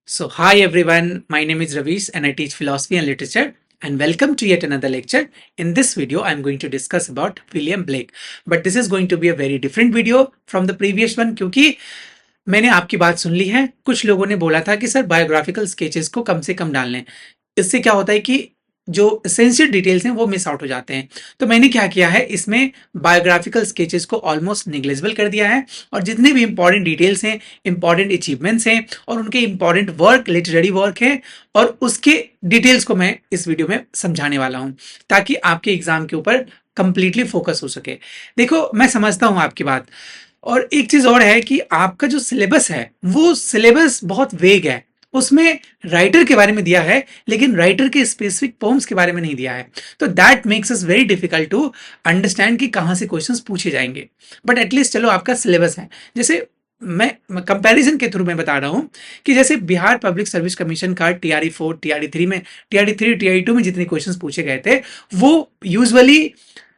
So, hi everyone, my name is Ravish and I teach philosophy and literature. And welcome to yet another lecture. In this video, I'm going to discuss about William Blake. But this is going to be a very different video from the previous one क्योंकि मैंने आपकी बात सुन ली है। कुछ लोगों ने बोला था कि सर बायोग्राफिकल स्केचेस को कम से कम डाल लें। इससे क्या होता है कि जो एसेंशियल डिटेल्स हैं वो मिस आउट हो जाते हैं। तो मैंने क्या किया है, इसमें बायोग्राफिकल स्केचेस को ऑलमोस्ट निग्लेजिबल कर दिया है और जितने भी इंपॉर्टेंट डिटेल्स हैं, इंपॉर्टेंट अचीवमेंट्स हैं और उनके इंपॉर्टेंट वर्क, लिटरेरी वर्क हैं और उसके डिटेल्स को मैं इस वीडियो में समझाने वाला हूं ताकि आपके एग्जाम के ऊपर कंप्लीटली फोकस हो सके। देखो, मैं समझता हूं आपकी बात, और एक चीज और है कि आपका जो सिलेबस है वो सिलेबस बहुत वेग है। उसमें राइटर के बारे में दिया है लेकिन राइटर के स्पेसिफिक पोम्स के बारे में नहीं दिया है। तो that makes is very difficult to understand कि कहां से क्वेश्चंस पूछे जाएंगे। बट एटलीस्ट चलो आपका सिलेबस है। जैसे मैं कंपैरिजन के थ्रू मैं बता रहा हूं कि जैसे बिहार पब्लिक सर्विस कमीशन का टीआरई 4, टीआरई 3 में, टीआरई 3, टीआरई 2 में जितने क्वेश्चंस पूछे गए थे वो यूजुअली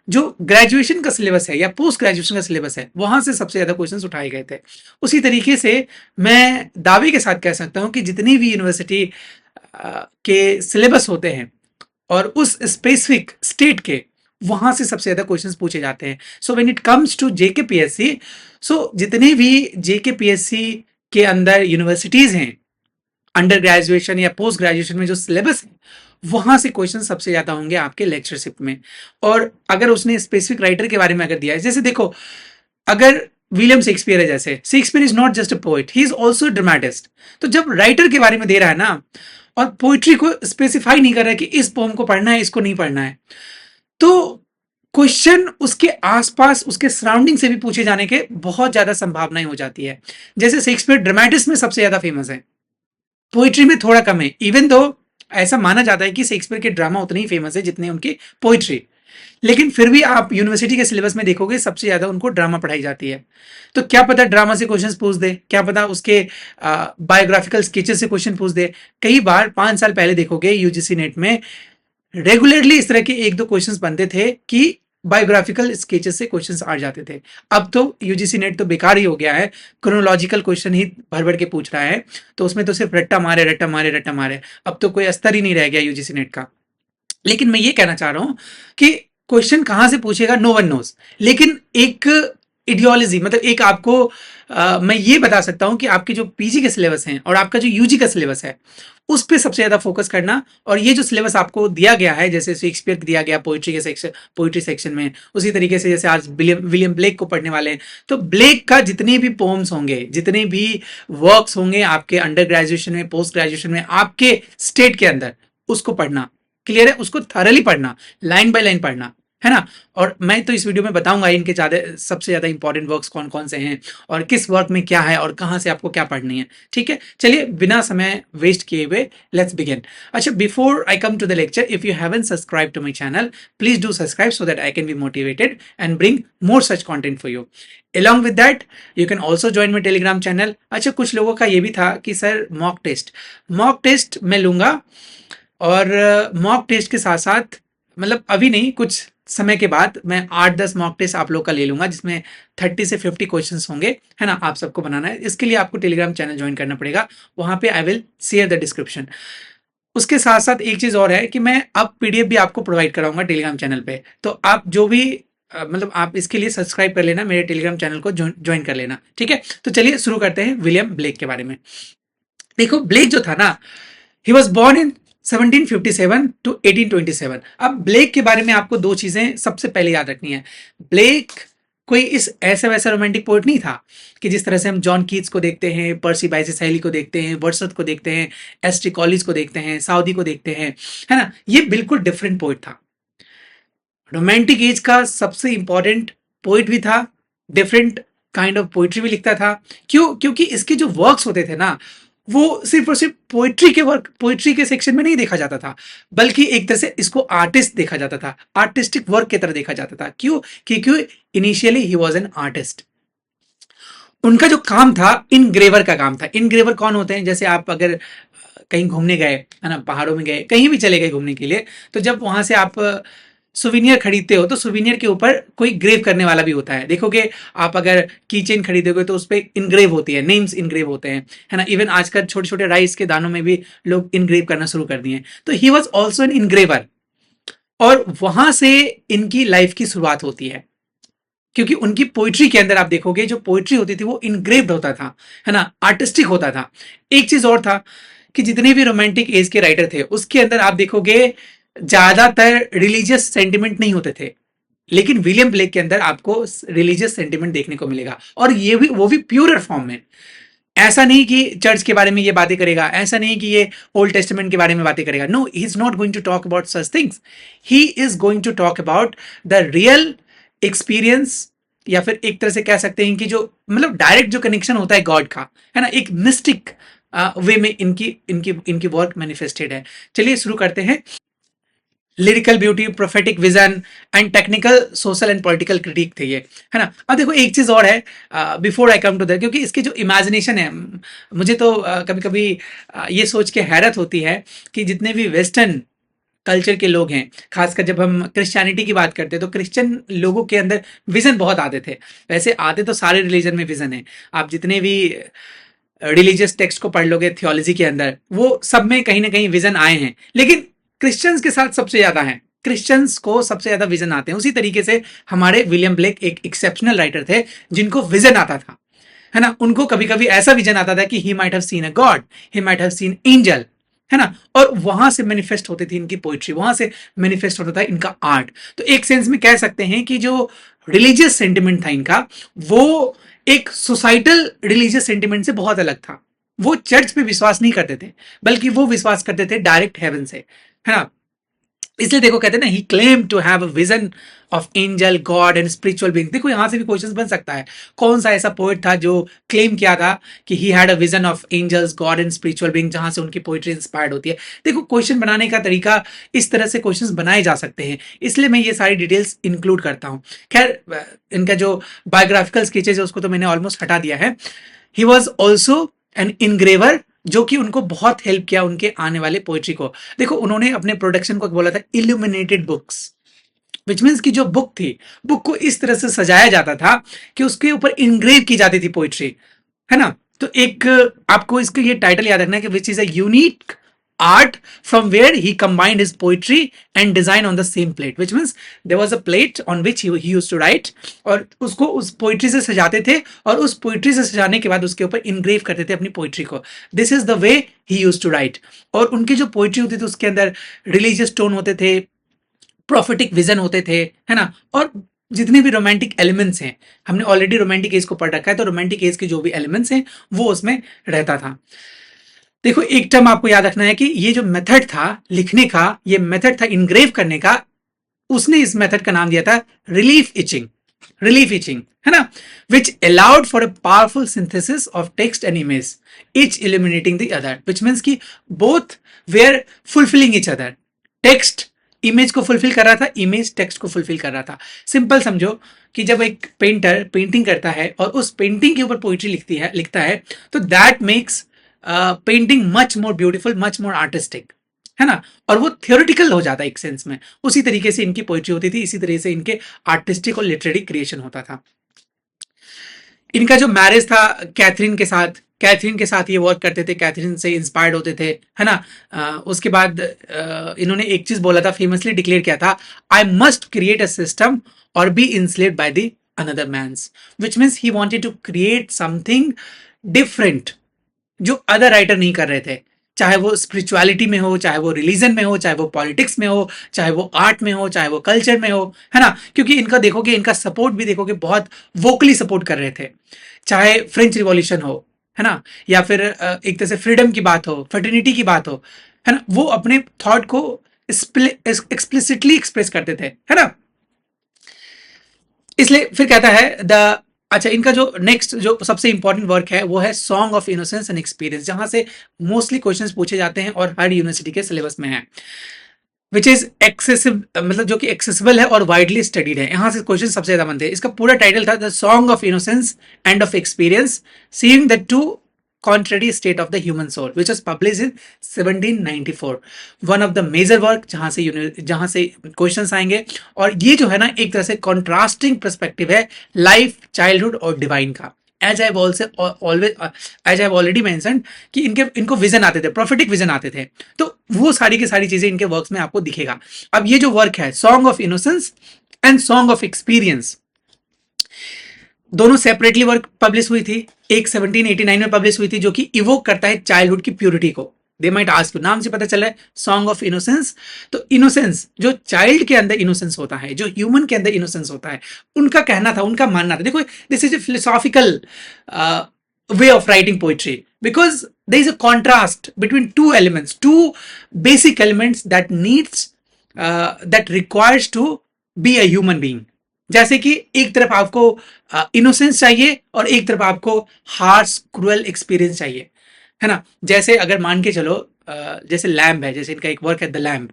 जो ग्रेजुएशन का सिलेबस है या पोस्ट ग्रेजुएशन का सिलेबस है वहां से सबसे ज्यादा क्वेश्चंस उठाए गए थे। उसी तरीके से मैं दावे के साथ कह सकता हूं कि जितनी भी यूनिवर्सिटी के सिलेबस होते हैं और उस स्पेसिफिक स्टेट के, वहां से सबसे ज्यादा क्वेश्चंस पूछे जाते हैं। So when it comes to JKPSC, so जितने भी जेकेपीएससी के अंदर यूनिवर्सिटीज हैं, अंडर ग्रेजुएशन या पोस्ट ग्रेजुएशन में जो सिलेबस है वहां से क्वेश्चन सबसे ज्यादा होंगे आपके लेक्चरशिप में। और अगर उसने स्पेसिफिक राइटर के बारे में अगर दिया है, जैसे देखो, अगर विलियम शेक्सपियर है, जैसे Shakespeare is not just a poet, he is also dramatist. तो जब राइटर के बारे में दे रहा है ना और पोइट्री को स्पेसिफाई नहीं कर रहा है कि इस पोम को पढ़ना है, इसको नहीं पढ़ना है, तो क्वेश्चन उसके आसपास, उसके सराउंडिंग से भी पूछे जाने के बहुत ज्यादा संभावनाएं हो जाती है। जैसे शेक्सपियर ड्रामेटिस्ट में सबसे ज्यादा फेमस है, पोइट्री में थोड़ा कम है। इवन दो ऐसा माना जाता है कि शेक्सपियर के ड्रामा उतने ही फेमस है जितने उनकी पोइट्री, लेकिन फिर भी आप यूनिवर्सिटी के सिलेबस में देखोगे सबसे ज्यादा उनको ड्रामा पढ़ाई जाती है। तो क्या पता ड्रामा से क्वेश्चंस पूछ दे, क्या पता उसके बायोग्राफिकल स्केचेस से क्वेश्चन पूछ दे। कई बार 5 साल पहले देखोगे यूजीसी नेट में रेगुलरली इस तरह के 1-2 क्वेश्चंस बनते थे कि बायोग्राफिकल स्केचेस से क्वेश्चंस आ जाते थे। अब तो यूजीसी नेट तो बेकार ही हो गया है, क्रोनोलॉजिकल क्वेश्चन ही भर भर के पूछ रहा है। तो उसमें तो सिर्फ रट्टा मारे रट्टा मारे रट्टा मारे, अब तो कोई अस्तर ही नहीं रह गया यूजीसी नेट का। लेकिन मैं ये कहना चाह रहा हूं कि क्वेश्चन कहां से पूछेगा नो वन नोज, लेकिन एक इडियोलॉजी, मतलब एक आपको मैं ये बता सकता हूं कि आपके जो पीजी के सिलेबस हैं और आपका जो यूजी का सिलेबस है उस पर सबसे ज्यादा फोकस करना। और ये जो सिलेबस आपको दिया गया है, जैसे शेक्सपियर दिया गया पोइट्री के सेक्शन, पोइट्री सेक्शन में, उसी तरीके से जैसे आज विलियम ब्लेक को पढ़ने वाले हैं, तो ब्लेक का जितने भी पोम्स होंगे, जितने भी वर्क्स होंगे आपके अंडर ग्रेजुएशन में, पोस्ट ग्रेजुएशन में, आपके स्टेट के अंदर, उसको पढ़ना। क्लियर है? उसको थरली पढ़ना, लाइन बाय लाइन पढ़ना, है ना। और मैं तो इस वीडियो में बताऊंगा इनके सबसे ज्यादा इंपॉर्टेंट वर्क्स कौन कौन से हैं और किस वर्क में क्या है और कहां से आपको क्या पढ़नी है। ठीक है, चलिए बिना समय वेस्ट किए हुए लेट्स बिगिन। अच्छा, before I come to the lecture, if you haven't subscribe to my channel, please do subscribe so that I can be motivated and bring more such content for you. Along with that, you can also join my Telegram channel. अच्छा, कुछ लोगों का ये भी था कि sir mock test मैं लूंगा, और मॉक टेस्ट के साथ साथ, मतलब अभी नहीं, कुछ समय के बाद मैं 8-10 मॉक टेस्ट आप लोग का ले लूंगा जिसमें 30 से 50 क्वेश्चंस होंगे, है ना। आप सबको बनाना है, इसके लिए आपको टेलीग्राम चैनल ज्वाइन करना पड़ेगा, वहां पे I will share the description. उसके साथ साथ एक चीज और है कि मैं अब पीडीएफ भी आपको प्रोवाइड कराऊंगा टेलीग्राम चैनल पे। तो आप जो भी मतलब आप इसके लिए सब्सक्राइब कर लेना, मेरे टेलीग्राम चैनल को ज्वाइन कर लेना। ठीक है, तो चलिए शुरू करते हैं विलियम ब्लेक के बारे में। देखो, ब्लेक जो था ना, he was born in 1757 to 1827। अब ब्लेक के बारे में आपको 2 चीजें सबसे पहले याद रखनी है। ब्लेक कोई इस ऐसा वैसा रोमांटिक पोएट नहीं था कि जिस तरह से हम जॉन कीट्स को देखते हैं, पर्सी बाइसी शैली को देखते हैं, वर्ड्सवर्थ को देखते हैं, एस.टी. कॉलिंस को देखते हैं, साउदी को देखते हैं, है ना। ये बिल्कुल डिफरेंट पोएट था, रोमांटिक एज का सबसे इंपॉर्टेंट पोएट भी था, डिफरेंट काइंड ऑफ पोइट्री भी लिखता था। क्यों? क्योंकि इसके जो वर्क्स होते थे ना, वो सिर्फ और सिर्फ पोइट्री के सेक्शन में नहीं देखा जाता था, बल्कि एक तरह से इसको आर्टिस्ट देखा जाता था, आर्टिस्टिक वर्क की तरह देखा जाता था। क्यों? क्योंकि initially he was an artist. उनका जो काम था, इनग्रेवर का काम था। इनग्रेवर कौन होते हैं? जैसे आप अगर कहीं घूमने गए, है ना, पहाड़ों में गए, कहीं भी चले गए घूमने के लिए, तो जब वहां से आप सुविनियर खरीदते हो तो सुविनियर के ऊपर कोई ग्रेव करने वाला भी होता है। देखोगे आप अगर की चेन खरीदोगे तो उस पर इनग्रेव होती है, नेम्स इनग्रेव होते हैं, है ना। इवन आजकल छोटे छोटे राइस के दानों में भी लोग इनग्रेव करना शुरू कर दिए। तो ही वॉज ऑल्सो एन इनग्रेवर, और वहां से इनकी लाइफ की शुरुआत होती है, क्योंकि उनकी पोइट्री के अंदर आप देखोगे जो पोइट्री होती थी वो इनग्रेव्ड होता था, है ना, आर्टिस्टिक होता था। एक चीज और था कि जितने भी रोमांटिक एज के राइटर थे उसके अंदर आप देखोगे ज्यादातर रिलीजियस सेंटिमेंट नहीं होते थे, लेकिन विलियम ब्लेक के अंदर आपको रिलीजियस सेंटिमेंट देखने को मिलेगा, और ये भी वो भी प्योर फॉर्म में। ऐसा नहीं कि चर्च के बारे में ये बातें करेगा, ऐसा नहीं कि ये ओल्ड टेस्टमेंट के बारे में बातें करेगा। No, he is not going to talk about such things. He is going to talk about the real experience, या फिर एक तरह से कह सकते हैं कि जो मतलब डायरेक्ट जो कनेक्शन होता है गॉड का, है ना, एक मिस्टिक वे में इनकी इनकी इनकी वर्क मैनिफेस्टेड है। चलिए शुरू करते हैं। Lyrical beauty, prophetic vision and technical social and political critic थे ये, है ना। अब देखो एक चीज और है before I come to that, क्योंकि इसकी जो इमेजिनेशन है, मुझे तो कभी कभी ये सोच के हैरत होती है कि जितने भी वेस्टर्न कल्चर के लोग हैं, खासकर जब हम क्रिश्चियनिटी की बात करते हैं तो क्रिश्चियन लोगों के अंदर विजन बहुत आते थे। वैसे आते तो सारे रिलीजन में विजन है, आप जितने भी रिलीजियस टेक्स्ट को पढ़ लोगे थियोलॉजी के अंदर, वो सब में कहीं ना कहीं विजन आए हैं, लेकिन क्रिश्चियंस के साथ सबसे ज्यादा है, क्रिश्चियंस को सबसे ज्यादा विजन आते हैं। उसी तरीके से हमारे विलियम ब्लेक एक एक्सेप्शनल राइटर थे जिनको विजन आता था, है ना। उनको कभी कभी ऐसा विजन आता था कि he might have seen a God, he might have seen angel, है ना, और वहां से मैनिफेस्ट होती थी इनकी पोइट्री, वहां से मैनिफेस्ट होता था इनका आर्ट। तो एक सेंस में कह सकते हैं कि जो रिलीजियस सेंटिमेंट था इनका, वो एक सोसाइटल रिलीजियस सेंटिमेंट से बहुत अलग था। वो चर्च पे विश्वास नहीं करते थे, बल्कि वो विश्वास करते थे डायरेक्ट हेवन से, है ना। इसलिए देखो कहते हैं ना, he claim to have a vision of angel, God and spiritual being. देखो यहां से भी क्वेश्चन बन सकता है, कौन सा ऐसा पोएट था जो क्लेम किया था कि he had a vision of angels, God and spiritual being, जहां से उनकी पोइट्री इंस्पायर्ड होती है। देखो क्वेश्चन बनाने का तरीका इस तरह से क्वेश्चन बनाए जा सकते हैं, इसलिए मैं ये सारी डिटेल्स इंक्लूड करता हूं। खैर इनका जो बायोग्राफिकल स्केचेज है उसको तो मैंने ऑलमोस्ट हटा दिया है। ही वॉज ऑल्सो एन इनग्रेवर, जो कि उनको बहुत हेल्प किया उनके आने वाले पोइट्री को। देखो उन्होंने अपने प्रोडक्शन को बोला था इल्यूमिनेटेड बुक्स, विच मीन्स की जो बुक थी, बुक को इस तरह से सजाया जाता था कि उसके ऊपर इनग्रेव की जाती थी पोइट्री, है ना। तो एक आपको इसका ये टाइटल याद रखना है कि विच is a unique art from where he combined his poetry and design on the same plate, which means there was a plate on which he used to write, और उसको उस पोइट्री से सजाते थे, और उस पोइट्री से सजाने के बाद उसके ऊपर इनग्रेव करते थे अपनी पोइट्री को। This is the way he used to write. और उनकी जो पोइट्री होती थी उसके अंदर रिलीजियस टोन होते थे, प्रोफेटिक विजन होते थे, है ना, और जितने भी रोमांटिक एलिमेंट्स हैं, हमने ऑलरेडी रोमांटिक एज को पढ़ रखा है, तो रोमांटिक एज के जो भी एलिमेंट्स हैं वो उसमें रहता था। देखो एक टर्म आपको याद रखना है कि ये जो मेथड था लिखने का, ये मेथड था इनग्रेव करने का, उसने इस मेथड का नाम दिया था रिलीफ इचिंग। रिलीफ इचिंग, है ना, which allowed for a powerful synthesis of text and image, each illuminating the other, which means की both were fulfilling each other. Text image को फुलफिल कर रहा था, इमेज टेक्स्ट को फुलफिल कर रहा था। सिंपल समझो कि जब एक पेंटर पेंटिंग करता है और उस पेंटिंग के ऊपर पोइट्री लिखता है, तो that makes painting much more beautiful, much more artistic, है ना, और वो थियोरिटिकल हो जाता है एक सेंस में। उसी तरीके से इनकी पोइट्री होती थी, इसी तरह से इनके आर्टिस्टिक और लिटरेरी क्रिएशन होता था। इनका जो मैरिज था कैथरीन के साथ, कैथरीन के साथ ये वर्क करते थे, कैथरीन से इंस्पायर्ड होते थे, है ना। उसके बाद इन्होंने एक चीज बोला था, फेमसली डिक्लेयर किया था, I must create a system और be enslaved by the another man's, which means he wanted to create something different जो अदर राइटर नहीं कर रहे थे, चाहे वो स्पिरिचुअलिटी में हो, चाहे वो रिलीजन में हो, चाहे वो पॉलिटिक्स में हो, चाहे वो आर्ट में हो, चाहे वो कल्चर में हो, है ना। क्योंकि इनका देखोगे, इनका सपोर्ट भी देखोगे बहुत वोकली सपोर्ट कर रहे थे, चाहे फ्रेंच रिवॉल्यूशन हो, है ना, या फिर एक तरह से फ्रीडम की बात हो, फर्टिनिटी की बात हो, है ना, वो अपने थॉट को एक्सप्लिसिटली एक्सप्रेस करते थे, है ना। इसलिए फिर कहता है द अच्छा, इनका जो नेक्स्ट जो सबसे इंपॉर्टेंट वर्क है वो है song of innocence and experience, जहां से मोस्टली क्वेश्चंस पूछे जाते हैं और हर यूनिवर्सिटी के सिलेबस में है, विच इज एक्सेसिव, मतलब जो कि एक्सेसिबल है और वाइडली स्टडीड है। यहां से क्वेश्चन सबसे ज्यादा बनते हैं। इसका पूरा टाइटल था the song of innocence end of experience, seeing the two contrary state of the human soul, which was published in 1794. One of the major work जहां से क्वेश्चंस आएंगे। और ये जो है ना एक तरह से कॉन्ट्रास्टिंग पर्सपेक्टिव है लाइफ, चाइल्डहुड और डिवाइन का। एज आई ऑलरेडी मेंशन्ड कि इनको विजन आते थे, प्रोफेटिक विजन आते थे, तो वो सारी की सारी चीजें इनके वर्क्स में आपको दिखेगा। अब ये जो वर्क है song of innocence and song of experience, दोनों सेपरेटली वर्क पब्लिश हुई थी। एक 1789 में पब्लिश हुई थी जो कि इवोक करता है चाइल्डहुड की प्योरिटी को। दे माइट आस्क यू, नाम से पता चला है सॉन्ग ऑफ इनोसेंस। तो इनोसेंस जो चाइल्ड के अंदर इनोसेंस होता है, जो ह्यूमन के अंदर इनोसेंस होता है, उनका कहना था, उनका मानना था। देखो this is a philosophical way of writing poetry because there is a contrast between two elements, two basic elements that needs that requires to be a human being. जैसे कि एक तरफ आपको इनोसेंस चाहिए और एक तरफ आपको हार्श क्रूअल एक्सपीरियंस चाहिए, है ना। जैसे अगर मान के चलो जैसे लैम्ब है, जैसे इनका एक वर्क है द लैम्ब,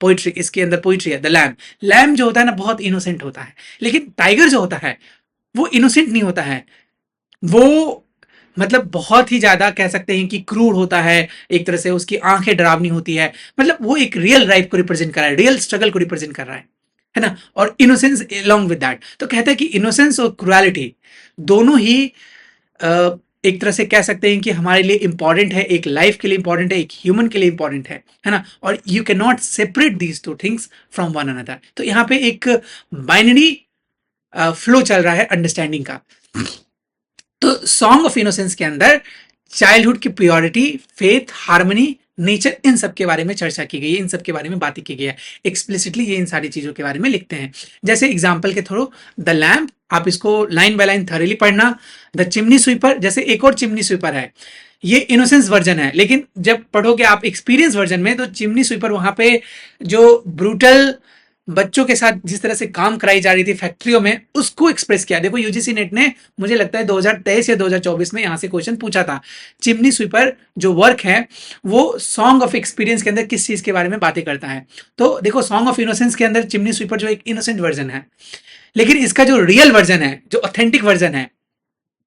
पोइट्री, इसके अंदर पोइट्री है द लैम्ब। लैम्ब जो होता है ना बहुत इनोसेंट होता है, लेकिन टाइगर जो होता है वो इनोसेंट नहीं होता है, वो मतलब बहुत ही ज्यादा कह सकते हैं कि क्रूर होता है। एक तरह से उसकी आंखें डरावनी होती है, मतलब वो एक रियल लाइफ को रिप्रेजेंट कर रहा है, रियल स्ट्रगल को रिप्रेजेंट कर रहा है ना। और इनोसेंस अलोंग विद दैट, तो कहता है कि इनोसेंस और क्रुएलिटी दोनों ही एक तरह से कह सकते हैं कि हमारे लिए इंपॉर्टेंट है, एक लाइफ के लिए इंपॉर्टेंट है, एक ह्यूमन के लिए इंपॉर्टेंट है ना। और you can not separate these two things from one another. तो यहाँ पे एक बाइनरी फ्लो चल रहा है अंडरस्टैंडिंग का। तो सॉन्ग ऑफ इनोसेंस के अंदर चाइल्डहुड की प्योरिटी, फेथ, हार्मनी, नेचर, इन सब के बारे में चर्चा की गई है, इन सब के बारे में बातें की गई है। एक्सप्लिसिटली ये इन सारी चीजों के बारे में लिखते हैं। जैसे एग्जाम्पल के थ्रू द लैम्प, आप इसको लाइन बाय लाइन थॉरली पढ़ना। द चिमनी स्वीपर, जैसे एक और चिमनी स्वीपर है, ये इनोसेंस वर्जन है, लेकिन जब पढ़ोगे आप एक्सपीरियंस वर्जन में तो चिमनी स्वीपर वहां पे जो ब्रूटल बच्चों के साथ जिस तरह से काम कराई जा रही थी फैक्ट्रियों में, उसको एक्सप्रेस किया। देखो यूजीसी नेट ने मुझे लगता है 2023 या 2024 में यहां से क्वेश्चन पूछा था। चिमनी स्वीपर जो वर्क है वो सॉन्ग ऑफ एक्सपीरियंस के अंदर किस चीज के बारे में बातें करता है। तो देखो सॉन्ग ऑफ इनोसेंस के अंदर चिमनी स्वीपर जो एक इनोसेंट वर्जन है, लेकिन इसका जो रियल वर्जन है, जो ऑथेंटिक वर्जन है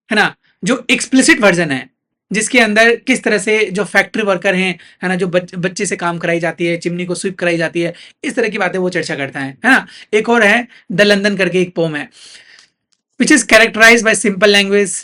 ना, जो एक्सप्लिसिट वर्जन है, जिसके अंदर किस तरह से जो फैक्ट्री वर्कर हैं, है ना, जो बच्चे से काम कराई जाती है, चिमनी को स्वीप कराई जाती है, इस तरह की बातें वो चर्चा करता है ना। एक और है द लंदन करके एक पोम है, which is characterize by simple language,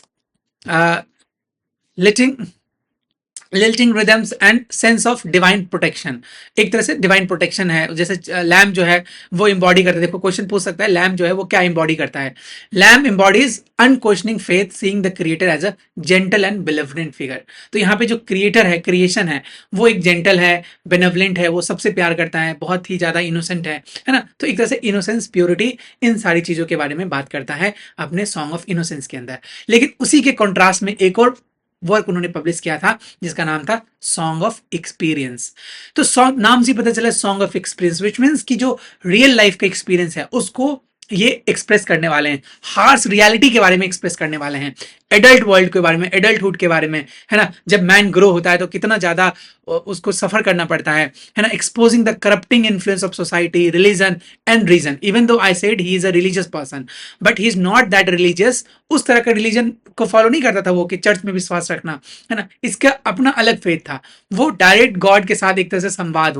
lilting rhythms and sense of divine protection. एक तरह से डिवाइन प्रोटेक्शन है। जैसे लैम्प जो है वो इम्बॉडी करता है, देखो क्वेश्चन पूछ सकता है लैम्प जो है वो क्या इम्बॉडी करता है। Lamb embodies unquestioning faith, seeing the creator as a gentle and benevolent figure. तो यहाँ पे जो क्रिएटर है, क्रिएशन है, वो एक जेंटल है, बेनेवलेंट है, वो सबसे प्यार करता है, बहुत ही ज्यादा इनोसेंट है ना। तो एक तरह से इनोसेंस, प्योरिटी, इन सारी चीजों के बारे में बात करता है अपने सॉन्ग ऑफ इनोसेंस के अंदर। लेकिन उसी के कॉन्ट्रास्ट में एक और वर्क उन्होंने पब्लिश किया था जिसका नाम था सॉन्ग ऑफ एक्सपीरियंस। तो सॉन्ग नाम से पता चला song of experience, which means कि जो रियल लाइफ का एक्सपीरियंस है उसको ये एक्सप्रेस करने वाले हैं, हार्श रियलिटी के बारे में एक्सप्रेस करने वाले हैं, एडल्ट वर्ल्ड के बारे में, एडल्टहुड के बारे में, है ना। जब मैन ग्रो होता है तो कितना ज्यादा उसको सफर करना पड़ता है ना। Exposing the corrupting influence of society, religion and reason. Even though I said he is a religious person, but he is not that religious. उस तरह का रिलीजन को फॉलो नहीं करता था वो कि चर्च में विश्वास रखना, है ना। इसका अपना अलग फेथ था, वो डायरेक्ट गॉड के साथ एक तरह से संवाद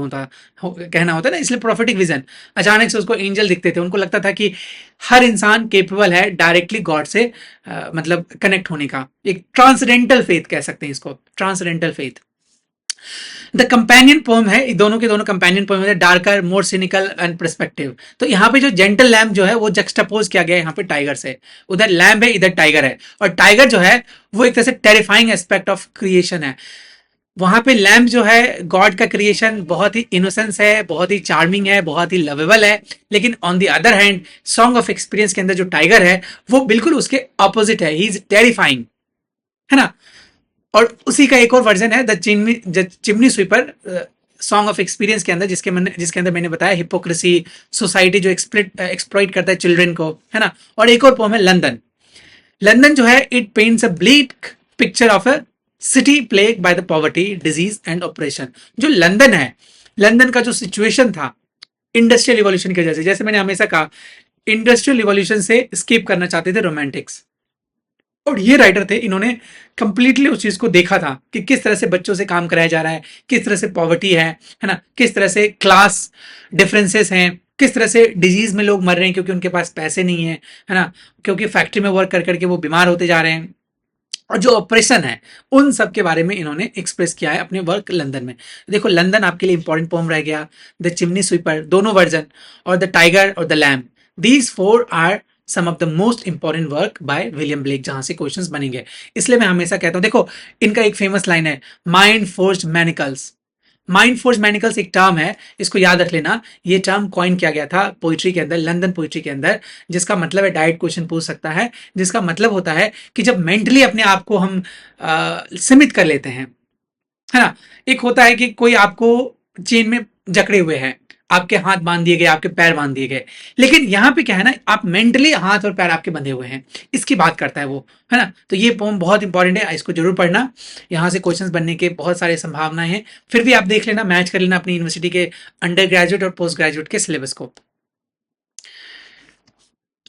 कहना होता है ना। इसलिए प्रोफेटिक विजन, अचानक से उसको एंजल दिखते थे, उनको लगता था कि हर इंसान केपेबल है डायरेक्टली गॉड से मतलब कनेक्ट होने का। एक ट्रांसडेंटल फेथ कह सकते हैं इसको, transcendental faith. The companion poem है, दोनों के दोनों कंपेनियन पोम है, darker, more cynical and perspective. तो यहाँ पे जो जेंटल लैम्प जो है वो जक्सटापोज किया गया है यहाँ पे टाइगर से। उधर लैम्प है, इधर टाइगर है, और टाइगर जो है वो एक तरह से टेरिफाइंग एस्पेक्ट ऑफ क्रिएशन है। वहां पे लैम्प जो है गॉड का क्रिएशन बहुत ही इनोसेंस है, बहुत ही चार्मिंग है, बहुत ही लवेबल है। लेकिन on the other hand song of experience के अंदर जो टाइगर है वो बिल्कुल उसके ऑपोजिट है, ही इज टेरिफाइंग, है ना। और उसी का एक और वर्जन है the chimney sweeper song of experience के अंदर, जिसके अंदर मैंने बताया हिपोक्रेसी, सोसाइटी जो एक्सप्लॉइट करता है चिल्ड्रन को, है ना। और एक और पोम है लंदन। लंदन जो है it paints a bleak picture of a city plague by the poverty, disease and operation. जो लंदन है, लंदन का जो सिचुएशन था इंडस्ट्रियल रिवॉल्यूशन की वजह से, जैसे मैंने हमेशा कहा इंडस्ट्रियल रिवॉल्यूशन से स्किप करना चाहते थे रोमांटिक्स, और ये राइटर थे, इन्होंने कंप्लीटली उस चीज को देखा था कि किस तरह से बच्चों से काम कराया जा रहा है, किस तरह से पॉवर्टी है ना, किस तरह से क्लास डिफरेंसेस हैं, किस तरह से डिजीज में लोग मर रहे हैं क्योंकि उनके पास पैसे नहीं है ना, क्योंकि फैक्ट्री में वर्क कर करके वो बीमार होते जा रहे हैं, और जो ऑपरेशन है उन सब के बारे में इन्होंने एक्सप्रेस किया है अपने वर्क लंदन में। देखो, लंदन आपके लिए इंपॉर्टेंट पोम रह गया, द चिमनी स्वीपर दोनों वर्जन, और द टाइगर और the lamp, these four are some of the most important work by William Blake, जहां से क्वेश्चंस बनेंगे। इसलिए मैं हमेशा कहता हूं, देखो इनका एक फेमस लाइन है, माइंड फोर्स्ड मैनिकल्स। माइंड फोर्स मैनिकल्स एक टर्म है, इसको याद रख लेना। ये टर्म कॉइन किया गया था पोइट्री के अंदर, लंदन पोइट्री के अंदर, जिसका मतलब है, डायरेक्ट क्वेश्चन पूछ सकता है, जिसका मतलब होता है कि जब मेंटली अपने आप को हम सीमित कर लेते हैं, है ना। एक होता है कि कोई आपको चेन में जकड़े हुए है, आपके हाथ बांध दिए गए, आपके पैर बांध दिए गए, लेकिन यहां पे क्या है ना, आप मेंटली हाथ और पैर आपके बंधे हुए हैं, इसकी बात करता है वो, है ना। तो ये पोम बहुत इंपॉर्टेंट है, इसको जरूर पढ़ना, यहां से क्वेश्चंस बनने के बहुत सारे संभावनाएं हैं। फिर भी आप देख लेना, मैच कर लेना अपनी यूनिवर्सिटी के अंडर ग्रेजुएट और पोस्ट ग्रेजुएट के सिलेबस को।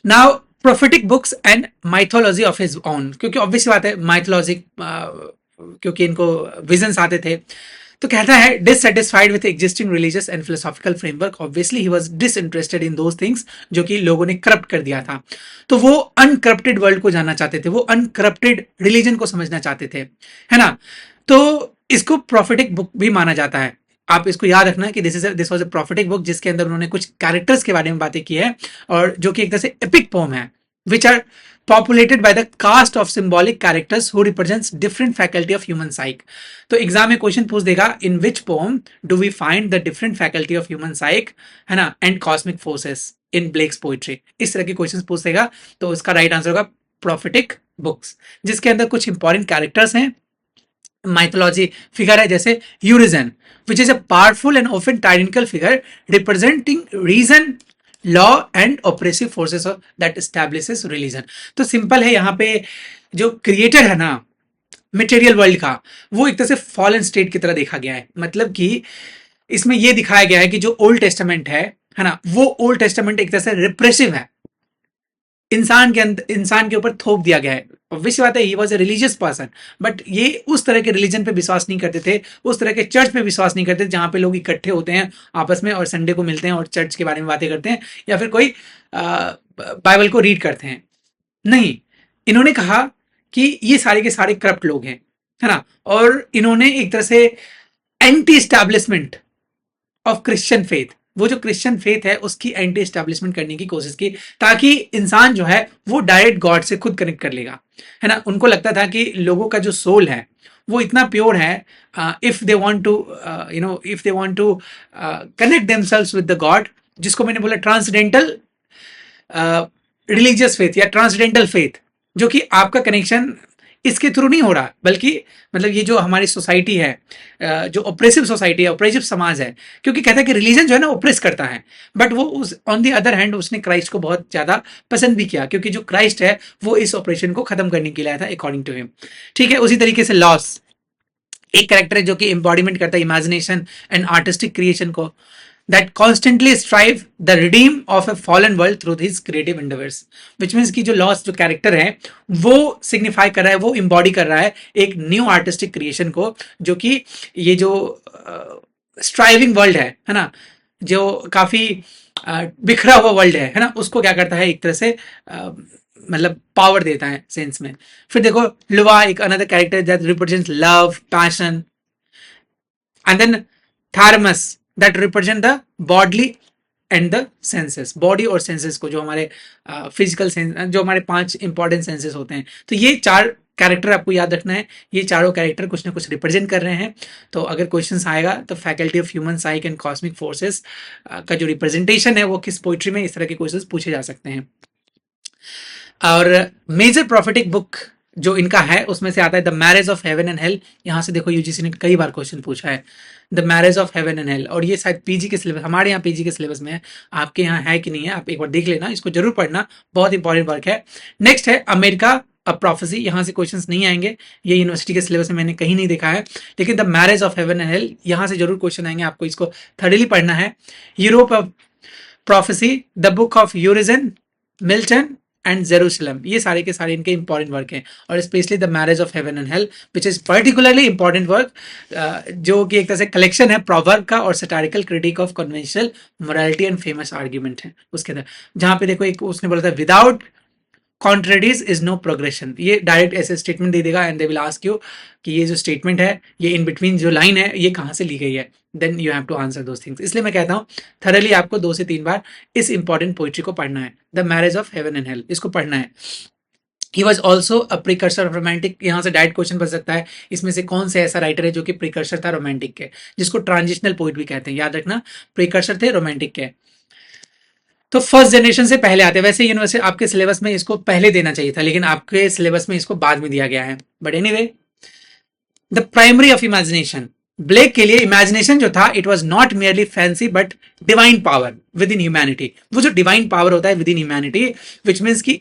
Now prophetic books and mythology of his own, क्योंकि ऑब्वियस बात है माइथोलॉजी, क्योंकि इनको विजन्स आते थे। तो कहता है, dissatisfied with existing religious and philosophical framework, obviously he was disinterested in those things जो कि लोगों ने करप्ट कर दिया था। तो वो अनकरप्टेड वर्ल्ड को जानना चाहते थे, वो अनकरप्टेड रिलीजन को समझना चाहते थे, है ना। तो इसको प्रोफेटिक बुक भी माना जाता है। आप इसको याद रखना कि this was a prophetic book, जिसके अंदर उन्होंने कुछ कैरेक्टर्स के बारे में बातें की है, और जो कि एक तरह से एपिक पोम है, which are populated by the cast of symbolic characters who represents different faculty of human psyche। तो एग्जाम में क्वेश्चन पूछ देगा, in which poem do we find the different faculty of human psyche, है ना, and cosmic forces in Blake's poetry। इस तरह के question पूछ देगा, तो उसका राइट आंसर होगा प्रोफेटिक बुक्स, जिसके अंदर कुछ इंपॉर्टेंट कैरेक्टर्स हैं, माइथोलॉजी फिगर है, जैसे Urizen, which is a powerful and often tyrannical figure representing reason, law and oppressive forces that establishes religion. तो सिंपल है, यहाँ पे जो क्रिएटर है ना मटेरियल वर्ल्ड का, वो एक तरह से फॉलन स्टेट की तरह देखा गया है। मतलब कि इसमें ये दिखाया गया है कि जो ओल्ड टेस्टामेंट है ना, वो ओल्ड टेस्टामेंट एक तरह से रिप्रेसिव है, इंसान के अंदर, इंसान के ऊपर थोप दिया गया है। ऑब्वियस बात है, he was a religious person, but ये उस तरह के रिलीजन पे विश्वास नहीं करते थे, उस तरह के चर्च पे विश्वास नहीं करते थे जहां पे लोग इकट्ठे होते हैं आपस में और संडे को मिलते हैं और चर्च के बारे में बातें करते हैं, या फिर कोई बाइबल को रीड करते हैं। नहीं, इन्होंने कहा कि ये सारे के सारे करप्ट लोग हैं, है ना, और इन्होंने एक तरह से anti establishment of Christian faith, वो जो क्रिश्चियन फेथ है उसकी एंटी एस्टैब्लिशमेंट करने की कोशिश की, ताकि इंसान जो है वो डायरेक्ट गॉड से खुद कनेक्ट कर लेगा, है ना। उनको लगता था कि लोगों का जो सोल है वो इतना प्योर है, if they want to if they want to connect themselves with the God, जिसको मैंने बोला ट्रांसडेंटल रिलीजियस फेथ या ट्रांसडेंटल फेथ, जो कि आपका कनेक्शन इसके थ्रू नहीं हो रहा, बल्कि मतलब ये जो हमारी सोसाइटी है, जो ऑपरेसिव सोसाइटी है, ऑपरेसिव समाज है, क्योंकि कहता है कि रिलीजन जो है ना ऑपरेस करता है, बट वो उस ऑन दी अदर हैंड उसने क्राइस्ट को बहुत ज्यादा पसंद भी किया, क्योंकि जो क्राइस्ट है वो इस ऑपरेशन को खत्म करने के लिए आया था अकॉर्डिंग टू हिम। ठीक है, उसी तरीके से लॉस एक कैरेक्टर है जो कि एम्बॉडीमेंट करता है इमेजिनेशन एंड आर्टिस्टिक क्रिएशन को, that constantly strive the redeem of a fallen world through his creative endeavors, which means कि जो लॉस्ट जो कैरेक्टर है वो सिग्निफाई कर रहा है, वो इम्बॉडी कर रहा है एक न्यू आर्टिस्टिक क्रिएशन को, जो कि ये जो स्ट्राइविंग वर्ल्ड है ना, जो काफी बिखरा हुआ वर्ल्ड है ना, उसको क्या करता है एक तरह से मतलब पावर देता है सेंस में। फिर देखो लुवा, एक another character that represents love, passion, and then Tharmas that represent the bodily and the senses, body और सेंसेस को, जो हमारे फिजिकल सेंस, जो हमारे 5 इंपॉर्टेंट सेंसेस होते हैं। तो ये 4 कैरेक्टर आपको याद रखना है, ये चारों कैरेक्टर कुछ ना कुछ रिप्रेजेंट कर रहे हैं। तो अगर क्वेश्चंस आएगा तो faculty of human psych and cosmic forces का जो रिप्रेजेंटेशन है वो किस पोइट्री में, इस तरह के क्वेश्चंस पूछे जा सकते हैं। और मेजर प्रोफेटिक बुक जो इनका है उसमें से आता है the marriage of heaven and hello. यहाँ से देखो यूजीसी ने कई बार क्वेश्चन पूछा है, the marriage of heaven and hello, और ये शायद पीजी के सिलेबस, हमारे यहाँ पीजी के सिलेबस में है, आपके यहाँ है कि नहीं है आप एक बार देख लेना, इसको जरूर पढ़ना, बहुत इंपॉर्टेंट वर्क है। नेक्स्ट है अमेरिका अ प्रोफेसी, यहाँ से क्वेश्चंस नहीं आएंगे, ये यूनिवर्सिटी के सिलेबस में मैंने कहीं नहीं देखा है, लेकिन the marriage of heaven and hello यहाँ से जरूर क्वेश्चन आएंगे, आपको इसको थर्डली पढ़ना है। Europe of prophecy, the book of Urizen, Milton and Jerusalem, ये सारे के सारे इनके इंपॉर्टेंट वर्क हैं। और specially the marriage of heaven and hell which is particularly important work, जो कि एक तरह से कलेक्शन है प्रोवर्ब का और satirical critic of conventional morality and famous argument है उसके अंदर। जहां पे देखो एक उसने बोला था विदाउट कॉन्ट्रेडीज इज नो प्रोग्रेशन, ये डायरेक्ट ऐसे स्टेटमेंट दे देगा and they will ask you कि ये जो स्टेटमेंट है, ये इन बिटवीन जो लाइन है, ये कहाँ से ली गई है, then you have to answer those things. इसलिए मैं कहता हूँ थरली आपको 2 से 3 बार इस इंपॉर्टेंट पोइट्री को पढ़ना है, the marriage of heaven and hello, इसको पढ़ना है। He was also a precursor of romantic, यहाँ से डायरेक्ट क्वेश्चन बन सकता है इसमें से कौन से ऐसा राइटर है जो कि प्रिकर्सर था रोमांटिक के, जिसको ट्रांजिशनल पोइट भी कहते हैं, याद रखना प्रिकर्सर थे रोमांटिक के। तो फर्स्ट जनरेशन से पहले आते हैं। वैसे यूनिवर्सिटी आपके सिलेबस में इसको पहले देना चाहिए था, लेकिन आपके सिलेबस में इसको बाद में दिया गया है। But anyway, the primary of imagination, Blake के लिए इमेजिनेशन जो था it was not merely fancy but divine power within humanity. वो जो डिवाइन पावर होता है within humanity, which means की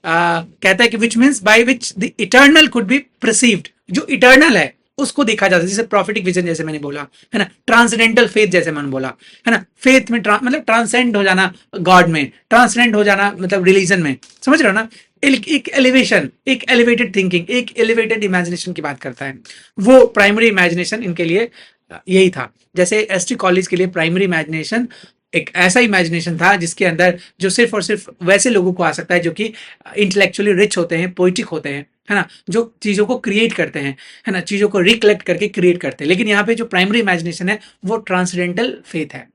कहता है कि which means by which the eternal could be perceived, जो इटर्नल है उसको देखा जाता है, जैसे प्रॉफिटिक विजन जैसे मैंने बोला है ना, ट्रांसडेंटल फेथ जैसे मैंने बोला है ना, फेथ में मतलब ट्रांसेंड हो जाना गॉड में, ट्रांसडेंट हो जाना मतलब रिलीजन में, समझ रहे हो ना। एक एलिवेशन, एक एलिवेटेड थिंकिंग, एक एलिवेटेड इमेजिनेशन की बात करता है। वो प्राइमरी इमेजिनेशन इनके लिए यही था। जैसे एसटी कॉलेज के लिए प्राइमरी इमेजिनेशन एक ऐसा इमेजिनेशन था जिसके अंदर जो सिर्फ और सिर्फ वैसे लोगों को आ सकता है जो कि इंटेलेक्चुअली रिच होते हैं, पोइटिक होते हैं, है ना, जो चीजों को क्रिएट करते हैं, है ना, चीजों को रिकलेक्ट करके क्रिएट करते हैं। लेकिन यहाँ पे जो प्राइमरी इमेजिनेशन है वो ट्रांसडेंटल फेथ है।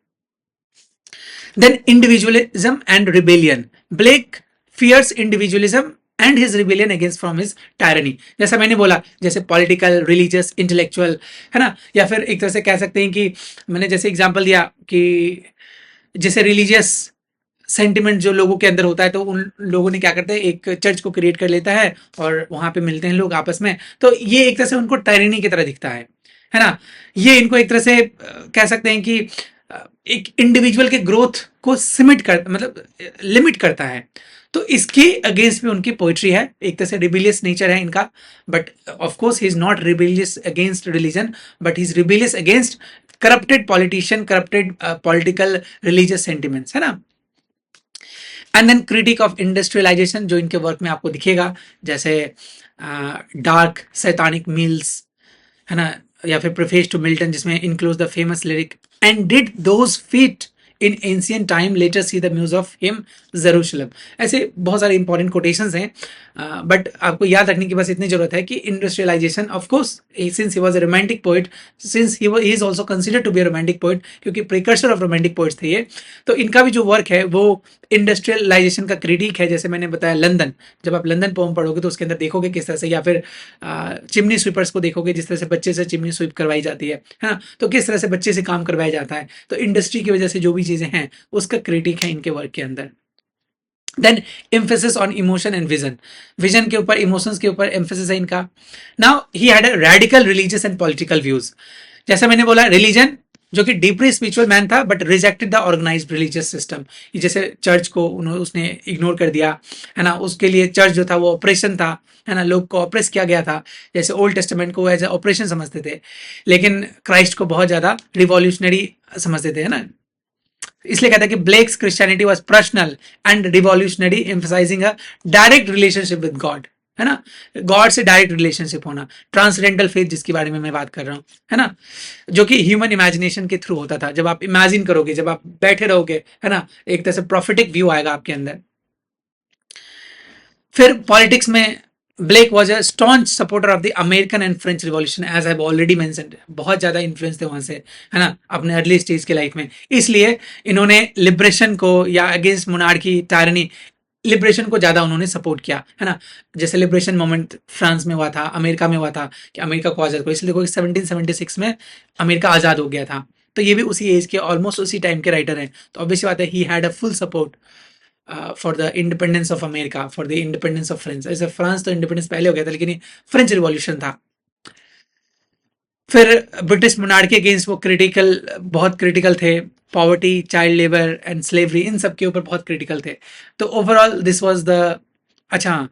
Then individualism and rebellion, Blake fierce individualism and his rebellion against from his tyranny. जैसा मैंने बोला, जैसे पॉलिटिकल, रिलीजियस, इंटेलेक्चुअल, है ना, या फिर एक तरह से कह सकते हैं कि मैंने जैसे एग्जांपल दिया कि जैसे रिलीजियस सेंटिमेंट जो लोगों के अंदर होता है, तो उन लोगों ने क्या करते हैं, एक चर्च को क्रिएट कर लेता है और वहां पे मिलते हैं लोग आपस में, तो ये एक तरह से उनको टायरनी की तरह दिखता है ना। ये इनको एक तरह से कह सकते हैं कि एक इंडिविजुअल के ग्रोथ को सिमिट कर मतलब लिमिट करता है। तो इसके अगेंस्ट भी उनकी पोइट्री है, एक तरह से रिबेलियस नेचर है इनका, but of course he is not rebellious against religion, but he is rebellious against corrupted politician, corrupted political religious sentiments, है ना। And then critique of industrialization, जो इनके वर्क में आपको दिखेगा, जैसे डार्क सैतानिक मील्स, है ना, या फिर प्रेफेस टू मिल्टन, जिसमें includes the famous lyric and did those feet in ancient time later see the muse of him Jerusalem. ऐसे बहुत सारे इंपॉर्टेंट कोटेशंस हैं, बट आपको याद रखने की बस इतनी जरूरत है कि industrialization, of course since he was a romantic poet, since he is also considered to be a romantic poet, क्योंकि प्रिकर्सर ऑफ रोमांटिक पोइट्स थे ये, तो इनका भी जो वर्क है वो इंडस्ट्रियलाइजेशन का क्रिटिक है। जैसे मैंने बताया लंदन, जब आप लंदन पोम पढ़ोगे तो उसके अंदर देखोगे किस तरह से, या फिर चिमनी स्वीपर्स को देखोगे, जिस तरह से बच्चे से चिमनी स्वीप करवाई जाती है ना, तो किस तरह से बच्चे से काम करवाया जाता है। तो इंडस्ट्री की वजह से जो भी चीजें हैं उसका क्रिटिक है इनके वर्क के अंदर। Then emphasis on emotion and vision, vision के ऊपर, इमोशंस के ऊपर एम्फेसिस है इनका। Now he had a radical religious and political views. जैसा मैंने बोला, रिलीजन जो कि डीपली स्पिरिचुअल मैन था but rejected the organised religious system. जैसे चर्च को उसने इग्नोर कर दिया, है ना, उसके लिए चर्च जो था वो ऑपरेशन था, है ना, लोग को ऑपरेस किया गया था। जैसे ओल्ड टेस्टामेंट को एज ए ऑपरेशन समझते थे, लेकिन क्राइस्ट को बहुत ज्यादा रिवॉल्यूशनरी समझते थे, है ना। इसलिए कहता है कि Blake's christianity was personal and revolutionary, emphasising a direct relationship with God, है ना, गॉड से डायरेक्ट रिलेशनशिप होना, ट्रांसडेंटल फेथ जिसके बारे में मैं बात कर रहा हूँ, है ना, जो कि ह्यूमन इमेजिनेशन के थ्रू होता था। जब आप इमेजिन करोगे, जब आप बैठे रहोगे, है ना, एक तरह से प्रॉफिटिक व्यू आएगा आपके अंदर। फिर पॉलिटिक्स में Blake was a staunch supporter of the American and French revolution, as I have already mentioned. बहुत ज्यादा इन्फ्लुएंस थे वहां से, है ना, अपने अर्ली स्टेज के लाइफ में। इसलिए इन्होंने लिबरेशन को या अगेंस्ट मोनार्की, टायरनी, लिबरेशन को ज्यादा उन्होंने सपोर्ट किया, है ना। जैसे लिबरेशन मोमेंट फ्रांस में हुआ था, अमेरिका में हुआ था कि अमेरिका को आजाद करो, इसलिए देखो 1776 में अमेरिका आजाद हो गया था। तो ये भी उसी एज के, ऑलमोस्ट उसी टाइम के राइटर हैं। तो ऑब्वियस बात है, ही had a full support for the independence of America, for the independence of France. ऐसे फ्रांस तो इंडिपेंडेंस पहले हो गया था, लेकिन ये फ्रेंच रिवॉल्यूशन था। फिर ब्रिटिश मोनार्की अगेंस्ट वो क्रिटिकल, बहुत क्रिटिकल थे। Poverty, child labour and slavery, इन सब के ऊपर बहुत क्रिटिकल थे। तो ओवरऑल दिस वाज द, अच्छा,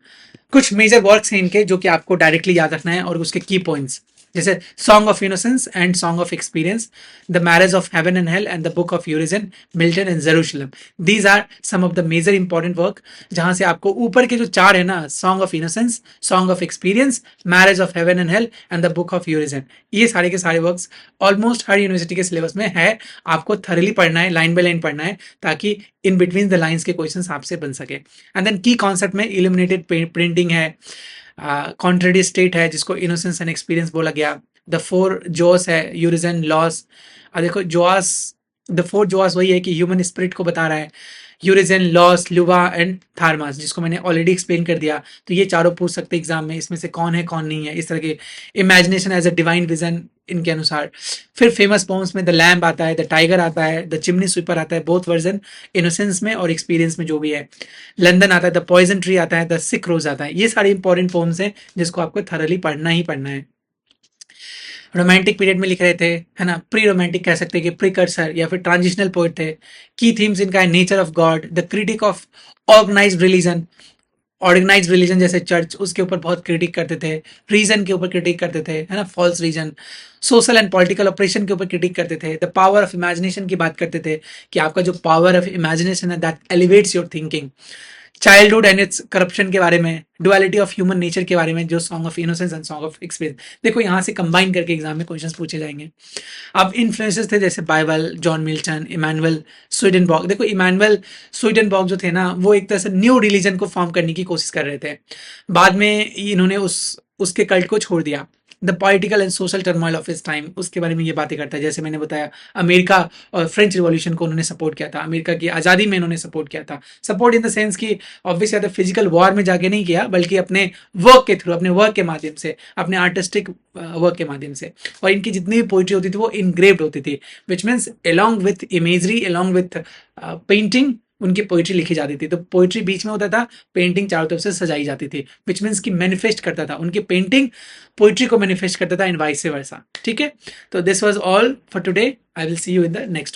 कुछ मेजर वर्क्स हैं इनके जो कि आपको डायरेक्टली याद रखना है और उसके की पॉइंट्स। जैसे song of innocence and song of experience, the marriage of heaven and hell and the book of Urizen, Milton and Jerusalem. These are some of the major important work, जहां से आपको ऊपर के जो चार है ना, song of innocence, song of experience, marriage of heaven and hell and the book of Urizen, ये सारे के सारे वर्क्स ऑलमोस्ट हर यूनिवर्सिटी के सिलेबस में है। आपको थरली पढ़ना है, लाइन बाय लाइन पढ़ना है, ताकि इन बिटवीन द लाइन्स के क्वेश्चन आपसे बन सके। एंड देन की कॉन्सेप्ट में इल्यूमिनेटेड प्रिंटिंग है, कॉन्ट्रेडी स्टेट है जिसको इनोसेंस एंड एक्सपीरियंस बोला गया, द फोर जोस है, यूरिजन, लॉस। देखो जोआस, द फोर जोआस वही है कि ह्यूमन स्पिरिट को बता रहा है, यूरिजन, लॉस, लुवा एंड थार्मास, जिसको मैंने ऑलरेडी एक्सप्लेन कर दिया। तो ये चारों पूछ सकते एग्जाम में, इसमें से कौन है कौन नहीं है, इस तरह के। Imagination as a divine vision इनके अनुसार। फिर फेमस पोम्स में द लैम्प आता है, द टाइगर आता है, द चिमनी स्वीपर आता है, बोथ वर्जन, इनोसेंस में और एक्सपीरियंस में जो भी है। लंदन आता है, द पॉइजन ट्री आता है, द सिक रोज आता है। ये सारे इंपॉर्टेंट पोम्स हैं जिसको आपको थरली पढ़ना ही पढ़ना है। रोमांटिक पीरियड में लिख रहे थे, है ना, प्री रोमांटिक कह सकते हैं कि प्रीकर्सर या फिर ट्रांजिशनल पोएट थे। की थीम्स इनका है nature of God, the critique of organised religion, organised religion जैसे चर्च, उसके ऊपर बहुत क्रिटिक करते थे। रीजन के ऊपर क्रिटिक करते थे, है ना, false reason. Social and political operation के ऊपर क्रिटिक करते थे। द पावर ऑफ इमेजिनेशन की बात करते थे कि आपका जो पावर ऑफ इमेजिनेशन है that elevates your thinking. Childhood and it's corruption के बारे में, डुअलिटी ऑफ ह्यूमन नेचर के बारे में, जो song of innocence and song of experience. देखो यहाँ से कंबाइन करके एग्जाम में क्वेश्चंस पूछे जाएंगे। अब इन्फ्लुएंसेस थे जैसे बाइबल, जॉन मिल्टन, इमानुएल स्वीडेनबॉर्ग। देखो इमानुएल स्वीडेनबॉर्ग जो थे ना, वो एक तरह से न्यू रिलीजन को फॉर्म करने की कोशिश कर रहे थे। बाद में इन्होंने उसके कल्ट को छोड़ दिया। The political and social turmoil of इस टाइम, उसके बारे में ये बातें करता है। जैसे मैंने बताया, अमेरिका और फ्रेंच रिवॉल्यूशन को उन्होंने सपोर्ट किया था, अमेरिका की आज़ादी में इन्होंने सपोर्ट किया था। सपोर्ट इन द सेंस कि ऑब्वियसली फिजिकल वॉर में जाके नहीं किया, बल्कि अपने वर्क के थ्रू, अपने वर्क के माध्यम से, अपने आर्टिस्टिक वर्क के माध्यम से। और इनकी जितनी भी पोइट्री होती थी वो इनग्रेव्ड होती थी, which means along with imagery, along with painting उनकी पोइट्री लिखी जाती थी। तो पोइट्री बीच में होता था, पेंटिंग चारों तरफ से सजाई जाती थी, विच मीन्स कि मैनिफेस्ट करता था, उनकी पेंटिंग पोइट्री को मैनिफेस्ट करता था, एंड वाइस वर्सा। ठीक है, तो this was all for today. I will see you in the next.